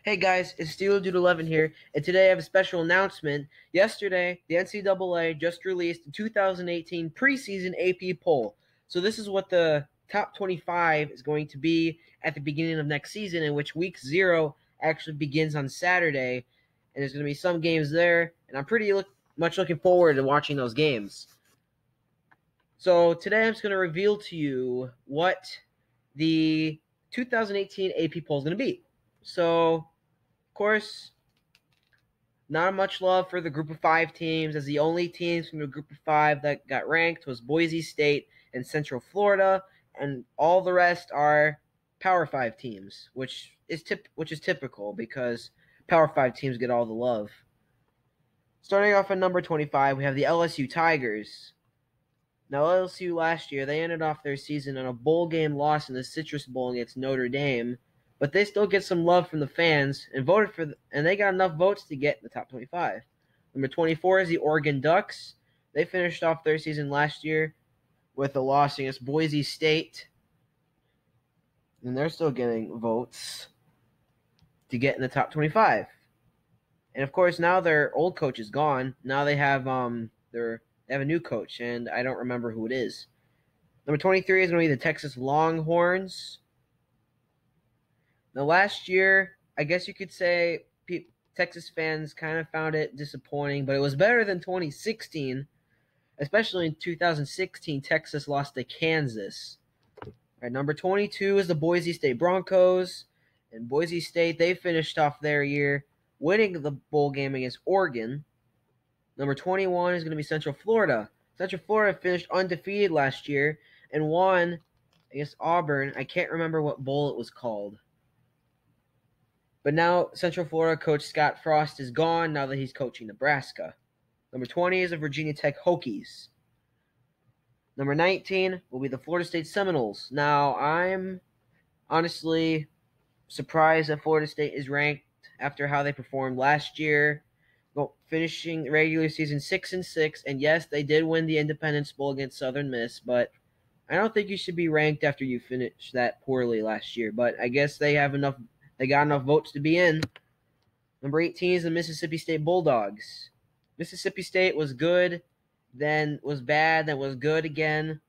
Hey guys, it's SteelDude11 here, and today I have a special announcement. Yesterday, the NCAA just released the 2018 preseason AP poll. So this is what the top 25 is going to be at the beginning of next season, in which week 0 actually begins on Saturday, and there's going to be some games there, and I'm pretty much looking forward to watching those games. So today I'm just going to reveal to you what the 2018 AP poll is going to be. So, of course, not much love for the group of 5 teams, as the only teams from the group of 5 that got ranked was Boise State and Central Florida, and all the rest are Power 5 teams, which is typical because Power 5 teams get all the love. Starting off at number 25, we have the LSU Tigers. Now, LSU last year, they ended off their season on a bowl game loss in the Citrus Bowl against Notre Dame, but they still get some love from the fans and and they got enough votes to get in the top 25. Number 24 is the Oregon Ducks. They finished off their season last year with a loss against Boise State, and they're still getting votes to get in the top 25. And of course, now their old coach is gone. Now they have they have a new coach, and I don't remember who it is. Number 23 is going to be the Texas Longhorns. Now, last year, I guess you could say Texas fans kind of found it disappointing, but it was better than 2016, especially in 2016, Texas lost to Kansas. All right, number 22 is the Boise State Broncos, and Boise State, they finished off their year winning the bowl game against Oregon. Number 21 is going to be Central Florida. Central Florida finished undefeated last year and won against Auburn. I can't remember what bowl it was called. But now Central Florida coach Scott Frost is gone now that he's coaching Nebraska. Number 20 is the Virginia Tech Hokies. Number 19 will be the Florida State Seminoles. Now, I'm honestly surprised that Florida State is ranked after how they performed last year, finishing the regular season 6-6. And yes, they did win the Independence Bowl against Southern Miss, but I don't think you should be ranked after you finish that poorly last year. But I guess they got enough votes to be in. Number 18 is the Mississippi State Bulldogs. Mississippi State was good, then was bad, then was good again.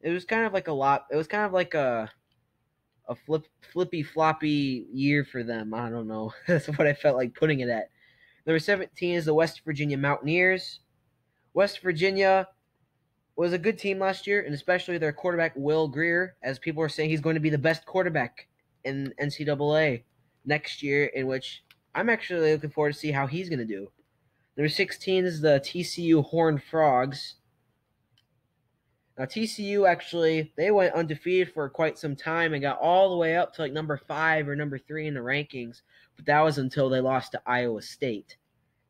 It was kind of like a flippy floppy year for them. I don't know. That's what I felt like putting it at. Number 17 is the West Virginia Mountaineers. West Virginia was a good team last year, and especially their quarterback, Will Grier, as people are saying he's going to be the best quarterback in NCAA next year, in which I'm actually looking forward to see how he's going to do. Number 16 is the TCU Horned Frogs. Now, TCU actually, they went undefeated for quite some time and got all the way up to like number 5 or number 3 in the rankings, but that was until they lost to Iowa State.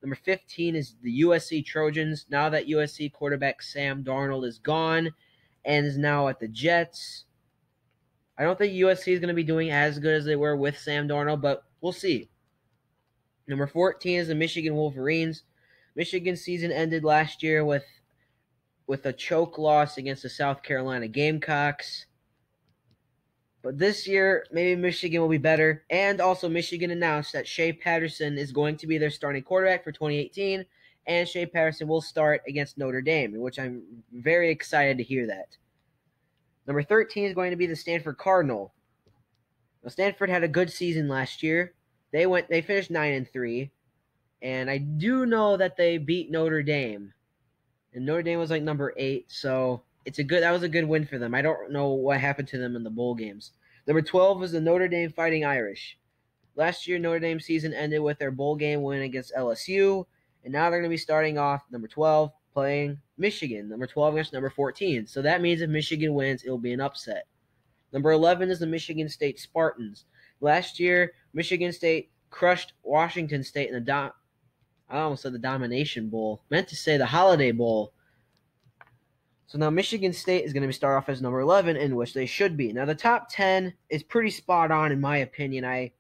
Number 15 is the USC Trojans. Now that USC quarterback Sam Darnold is gone and is now at the Jets, I don't think USC is going to be doing as good as they were with Sam Darnold, but we'll see. Number 14 is the Michigan Wolverines. Michigan's season ended last year with a choke loss against the South Carolina Gamecocks. But this year, maybe Michigan will be better. And also, Michigan announced that Shea Patterson is going to be their starting quarterback for 2018. And Shea Patterson will start against Notre Dame, which I'm very excited to hear that. Number 13 is going to be the Stanford Cardinal. Now, Stanford had a good season last year. They finished 9-3. And I do know that they beat Notre Dame. And Notre Dame was like number 8, so that was a good win for them. I don't know what happened to them in the bowl games. Number 12 was the Notre Dame Fighting Irish. Last year, Notre Dame's season ended with their bowl game win against LSU, and now they're going to be starting off number 12 playing Michigan, number 12 against number 14. So that means if Michigan wins, it'll be an upset. Number 11 is the Michigan State Spartans. Last year, Michigan State crushed Washington State in I almost said the Domination Bowl. Meant to say the Holiday Bowl. So now Michigan State is going to start off as number 11, in which they should be. Now the top 10 is pretty spot on in my opinion. I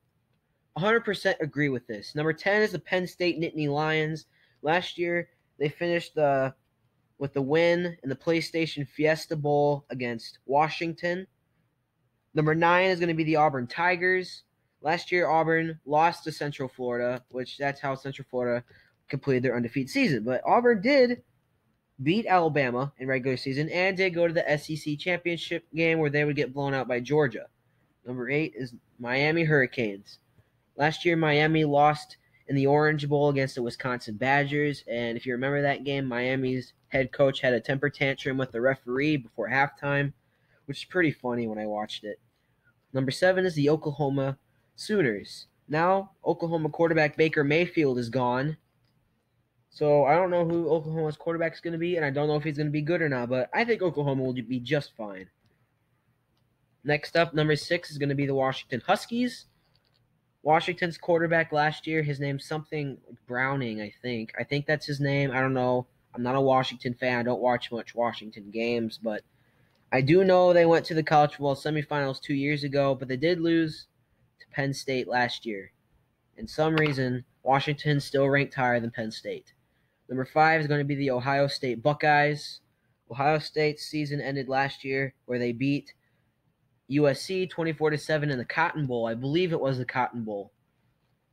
100% agree with this. Number 10 is the Penn State Nittany Lions. Last year, they finished with the win in the PlayStation Fiesta Bowl against Washington. Number 9 is going to be the Auburn Tigers. Last year, Auburn lost to Central Florida, which that's how Central Florida completed their undefeated season. But Auburn did beat Alabama in regular season and did go to the SEC championship game where they would get blown out by Georgia. Number 8 is Miami Hurricanes. Last year, Miami lost in the Orange Bowl against the Wisconsin Badgers, and if you remember that game, Miami's head coach had a temper tantrum with the referee before halftime, which is pretty funny when I watched it. Number 7 is the Oklahoma Sooners. Now, Oklahoma quarterback Baker Mayfield is gone, so I don't know who Oklahoma's quarterback is going to be, and I don't know if he's going to be good or not, but I think Oklahoma will be just fine. Next up, number 6 is going to be the Washington Huskies. Washington's quarterback last year, his name's something Browning, I think. I think that's his name. I don't know. I'm not a Washington fan. I don't watch much Washington games, but I do know they went to the College Football semifinals 2 years ago, but they did lose to Penn State last year. In some reason, Washington's still ranked higher than Penn State. Number 5 is going to be the Ohio State Buckeyes. Ohio State's season ended last year where they beat USC 24-7 in the Cotton Bowl. I believe it was the Cotton Bowl.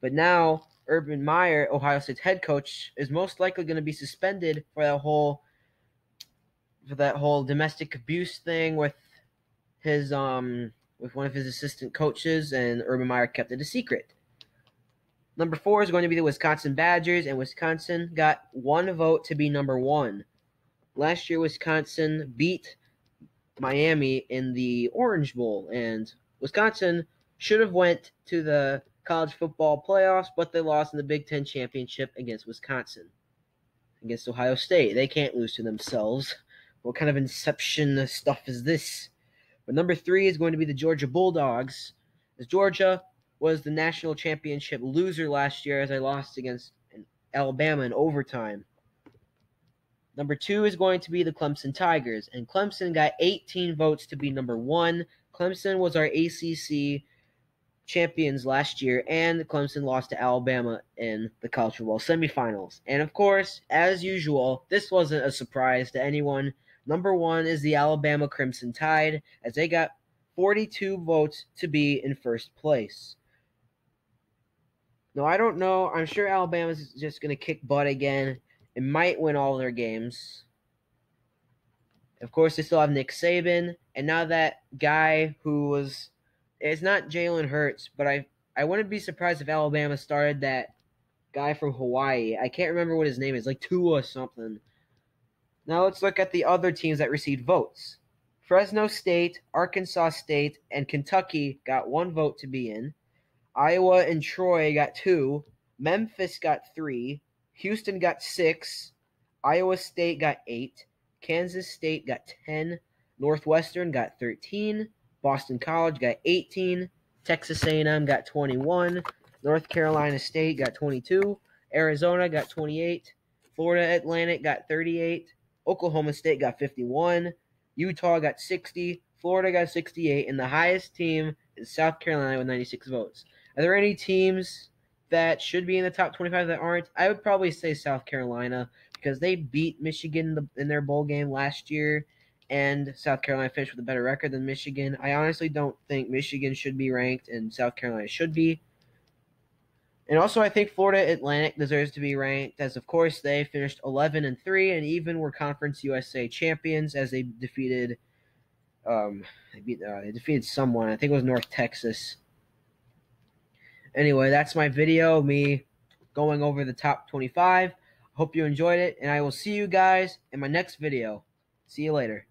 But now, Urban Meyer, Ohio State's head coach, is most likely going to be suspended for that whole domestic abuse thing with his with one of his assistant coaches, and Urban Meyer kept it a secret. Number 4 is going to be the Wisconsin Badgers, and Wisconsin got 1 vote to be number 1. Last year, Wisconsin beat Miami in the Orange Bowl, and Wisconsin should have went to the college football playoffs, but they lost in the Big Ten championship against Wisconsin. Against Ohio State. They can't lose to themselves. What kind of inception stuff is this? But number 3 is going to be the Georgia Bulldogs, as Georgia was the national championship loser last year as they lost against Alabama in overtime. Number 2 is going to be the Clemson Tigers, and Clemson got 18 votes to be number 1. Clemson was our ACC champions last year, and Clemson lost to Alabama in the college football semifinals. And of course, as usual, this wasn't a surprise to anyone. Number 1 is the Alabama Crimson Tide, as they got 42 votes to be in first place. Now, I don't know. I'm sure Alabama's just going to kick butt again. It might win all their games. Of course, they still have Nick Saban. And now that guy who was... It's not Jalen Hurts, but I wouldn't be surprised if Alabama started that guy from Hawaii. I can't remember what his name is. Like Tua something. Now let's look at the other teams that received votes. Fresno State, Arkansas State, and Kentucky got 1 vote to be in. Iowa and Troy got 2. Memphis got 3. Houston got 6. Iowa State got 8. Kansas State got 10. Northwestern got 13. Boston College got 18. Texas A&M got 21. North Carolina State got 22. Arizona got 28. Florida Atlantic got 38. Oklahoma State got 51. Utah got 60. Florida got 68. And the highest team is South Carolina with 96 votes. Are there any teams that should be in the top 25 that aren't? I would probably say South Carolina because they beat Michigan in their bowl game last year, and South Carolina finished with a better record than Michigan. I honestly don't think Michigan should be ranked, and South Carolina should be. And also, I think Florida Atlantic deserves to be ranked, as of course they finished 11-3 and even were Conference USA champions as they defeated someone. I think it was North Texas. Anyway, that's my video, me going over the top 25. Hope you enjoyed it, and I will see you guys in my next video. See you later.